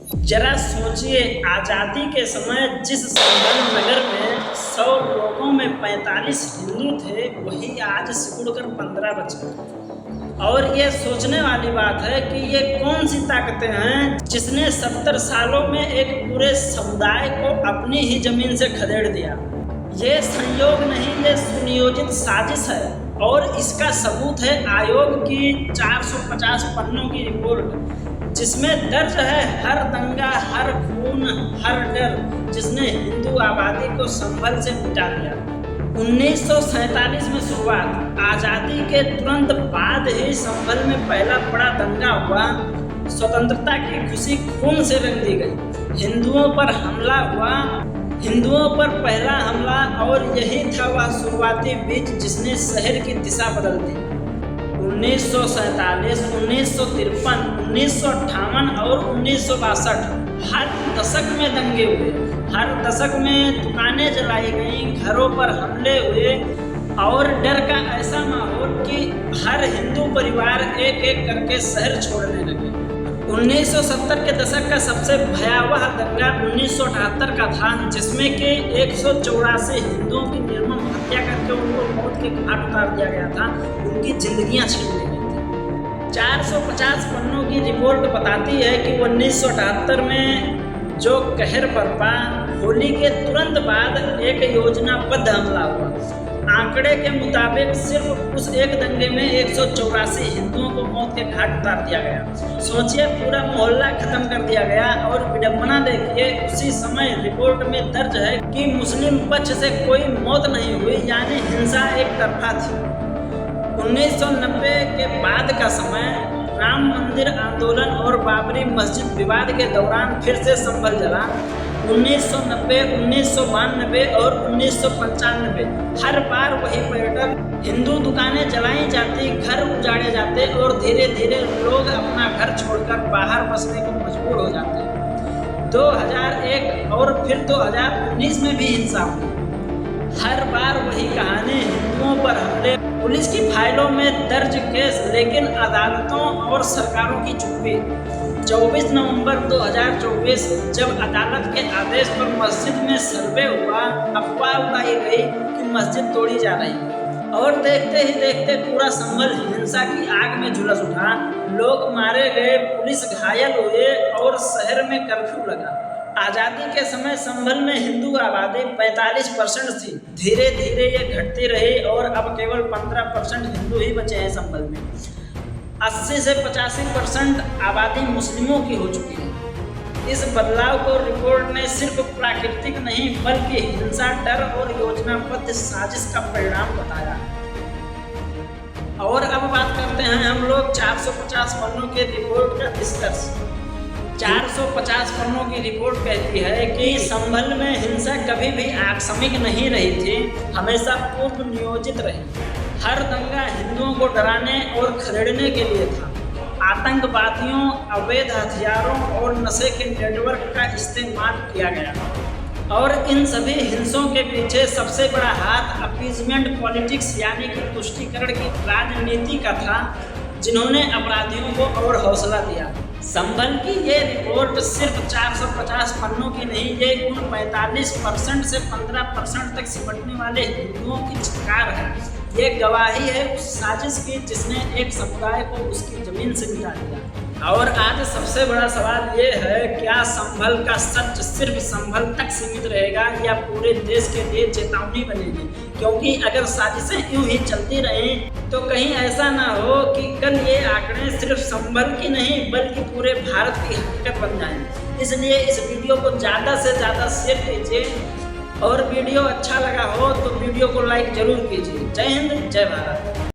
जरा सोचिए, आज़ादी के समय जिस संभल नगर में 100 लोगों में 45 हिंदू थे, वही आज सिकुड़कर 15 बच गए। और ये सोचने वाली बात है कि ये कौन सी ताकतें हैं जिसने 70 सालों में एक पूरे समुदाय को अपनी ही जमीन से खदेड़ दिया। ये संयोग नहीं, ये सुनियोजित साजिश है। और इसका सबूत है आयोग की 450 पन्नों की रिपोर्ट, जिसमें दर्ज है हर दंगा, हर खून, हर डर जिसने हिंदू आबादी को संभल से मिटा दिया। 1947 में शुरुआत, आज़ादी के तुरंत बाद ही संभल में पहला बड़ा दंगा हुआ। स्वतंत्रता की खुशी खून से रंग दी गई। हिंदुओं पर हमला हुआ, हिंदुओं पर पहला हमला, और यही था वह शुरुआती बीज जिसने शहर की दिशा बदल दी। 1947, 1953, 1958 और 1962 हर दशक में दंगे हुए, हर दशक में दुकानें जलाई गईं, घरों पर हमले हुए और डर का ऐसा माहौल कि हर हिंदू परिवार एक एक करके शहर छोड़ने लगे। 1970 के दशक का सबसे भयावह दंगा 1978 का था, जिसमें कि 184 हिंदुओं की निर्मम हत्या करके उनको मौत के घाट उतार दिया गया था। उनकी जिंदगियां छीन ली गई थी। 450 पन्नों की रिपोर्ट बताती है कि 1978 में जो कहर बरपा, होली के तुरंत बाद एक योजनाबद्ध हमला हुआ। आंकड़े के मुताबिक सिर्फ उस एक दंगे में 184 हिंदुओं को मौत के घाट उतार दिया गया। सोचिए, पूरा मोहल्ला खत्म कर दिया गया। और विडंबना देखिए, उसी समय रिपोर्ट में दर्ज है कि मुस्लिम पक्ष से कोई मौत नहीं हुई, यानी हिंसा एक तरफा थी। 1990 के बाद का समय, राम मंदिर आंदोलन और बाबरी मस्जिद विवाद के दौरान फिर से संभल जला। 1990, 1992 और 1995 हर बार वही पैटर्न। हिंदू दुकानें जलाई जाती, घर उजाड़े जाते और धीरे धीरे लोग अपना घर छोड़कर बाहर बसने को मजबूर हो जाते। 2001 और फिर 2019 में भी हिंसा हुई। हर बार वही कहानी, हिंदुओं पर हमले, पुलिस की फाइलों में दर्ज केस, लेकिन अदालतों और सरकारों की चुप्पी। 24 नवंबर 2024 जब अदालत के आदेश पर मस्जिद में सर्वे हुआ, अफवाह उड़ाई गई कि मस्जिद तोड़ी जा रही है। और देखते ही देखते पूरा संभल हिंसा की आग में झुलस उठा। लोग मारे गए, पुलिस घायल हुए और शहर में कर्फ्यू लगा। आज़ादी के समय संभल में हिंदू आबादी 45% थी। धीरे धीरे ये घटती रही और अब केवल 15% हिंदू ही बचे हैं संभल में। 80 से 85% आबादी मुस्लिमों की हो चुकी है। इस बदलाव को रिपोर्ट ने सिर्फ प्राकृतिक नहीं, बल्कि हिंसा, डर और योजनाबद्ध साजिश का परिणाम बताया। और अब बात करते हैं हम लोग 450 पन्नों के रिपोर्ट का निष्कर्ष। 450 पन्नों की रिपोर्ट कहती है कि संभल में हिंसा कभी भी आकस्मिक नहीं रही थी, हमेशा पूर्व नियोजित रही। हर दंगा हिंदुओं को डराने और खदेड़ने के लिए था। आतंकवादियों, अवैध हथियारों और नशे के नेटवर्क का इस्तेमाल किया गया। और इन सभी हिंसों के पीछे सबसे बड़ा हाथ अपीजमेंट पॉलिटिक्स यानी कि तुष्टीकरण की राजनीति का था, जिन्होंने अपराधियों को और हौसला दिया। संभल की ये रिपोर्ट सिर्फ 450 पन्नों की नहीं, ये उन 45% से 15% तक सिमटने वाले हिंदुओं की चित्कार है। ये गवाही है उस साजिश की जिसने एक समुदाय को उसकी जमीन से मिटा दिया। और आज सबसे बड़ा सवाल ये है, क्या संभल का सच सिर्फ संभल तक सीमित रहेगा या पूरे देश के लिए चेतावनी बनेगी? क्योंकि अगर साजिशें यूं ही चलती रहें तो कहीं ऐसा ना हो कि कल ये आंकड़े सिर्फ संभल की नहीं बल्कि पूरे भारत की हकीकत बन जाएं। इसलिए इस वीडियो को ज़्यादा से ज़्यादा शेयर कीजिए, और वीडियो अच्छा लगा हो तो वीडियो को लाइक जरूर कीजिए। जय हिंद, जय भारत।